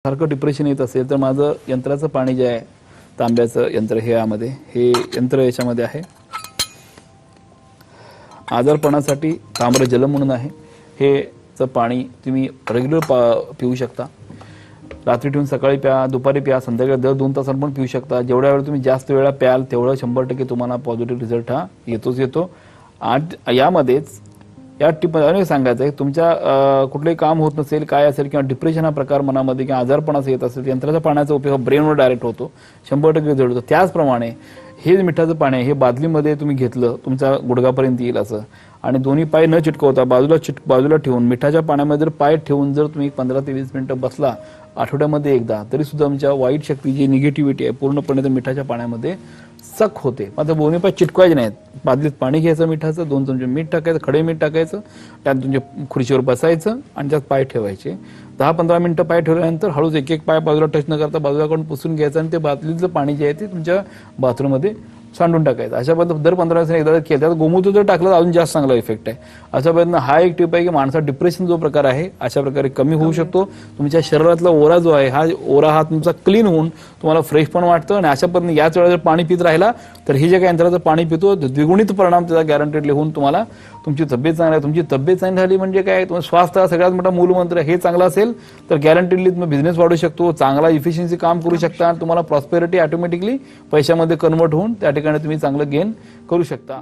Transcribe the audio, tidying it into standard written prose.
सारखं डिप्रेशन येत असेल तर माझं यंत्राचं पाणी जे आहे, तांब्याचं यंत्र हे यामध्ये, हे यंत्र याच्यामध्ये आहे. आजारपणासाठी ताम्र जल म्हणून आहे. हेचं पाणी तुम्ही रेग्युलर पिऊ शकता. रात्री ठेवून सकाळी प्या, दुपारी प्या, संध्याकाळी दर 2 तासांनी पण पिऊ शकता. जेवढ्या वेळ तुम्ही जास्त वेळा प्याल तेवढं 100% तुम्हाला पॉझिटिव्ह रिझल्ट हा येतोच येतो. यामध्येच या टिपमध्ये सांगायचं आहे, तुमच्या कुठलंही काम होत नसेल, काय असेल किंवा डिप्रेशन हा प्रकार मनामध्ये किंवा आजारपणाचा येत असेल, यंत्राच्या पाण्याचा उपयोग ब्रेनवर डायरेक्ट होतो, 100% रिझल्ट होतो. त्याचप्रमाणे हे मिठाचं पाणी आहे, हे बादलीमध्ये तुम्ही घेतलं, तुमच्या गुडघापर्यंत येईल असं, आणि दोन्ही पाय न चिटकवता बाजूला ठेवून मिठाच्या पाण्यामध्ये जर पाय ठेवून जर तुम्ही 15 ते 20 मिनिटं बसला आठवड्यामध्ये एकदा, तरी सुद्धा तुमच्या वाईट शक्ती जी निगेटिव्हिटी आहे पूर्णपणे त्या मिठाच्या पाण्यामध्ये सक होते. मात्र दोन्ही पाय चिटकवायचे नाहीत. बादलीत पाणी घ्यायचं मिठाचं, 2 चमचे मीठ टाकायचं, खडे मीठ टाकायचं, त्यात तुमच्या खुर्चीवर बसायचं आणि त्यात पाय ठेवायचे. 10-15 मिनिटं पाय ठेवल्यानंतर हळूच एक पाय बाजूला टच न करता बाजूला करून पुसून घ्यायचं आणि ते बादलीतलं पाणी जे आहे ते तुमच्या बाथरूममध्ये सांडून टाकायचं. अशा पद्धतीने दर 15 दिवसांनी एकदा केलं, त्यात गोमूत्र जर टाकलं तर अजून जास्त चांगला इफेक्ट आहे. अशा पद्धतीने हा एक टिप आहे की माणसाचा डिप्रेशन जो प्रकार आहे अशा प्रकारे कमी होऊ शकतो. तुमच्या शरीरातला ओरा जो आहे, हा ओरा हा तुमचा क्लीन होऊन तुम्हाला फ्रेश पण वाटतं. आणि अशा पद्धतीने याच वेळेला जर पाणी पित राहिला तर हे जे काही यंत्राचं पाणी पितो द्विगुणित परिणाम त्याचा गॅरंटेडली होऊन तुम्हाला तुमची तब्येत चांगली आहे. तुमची तब्येत चांगली झाली म्हणजे काय, तुम्हाला स्वास्थ्य हा सगळ्यात मोठा मूलमंत्र, हे चांगलं असेल तर गॅरंटेडली तुम्ही बिझनेस वाढू शकतो, चांगला इफिशियन्सी काम करू शकता आणि तुम्हाला प्रॉस्पेरिटी ऑटोमॅटिकली पैशामध्ये कन्वर्ट होऊन त्या ठिकाणी तुम्ही चांगलं गेन करू शकता.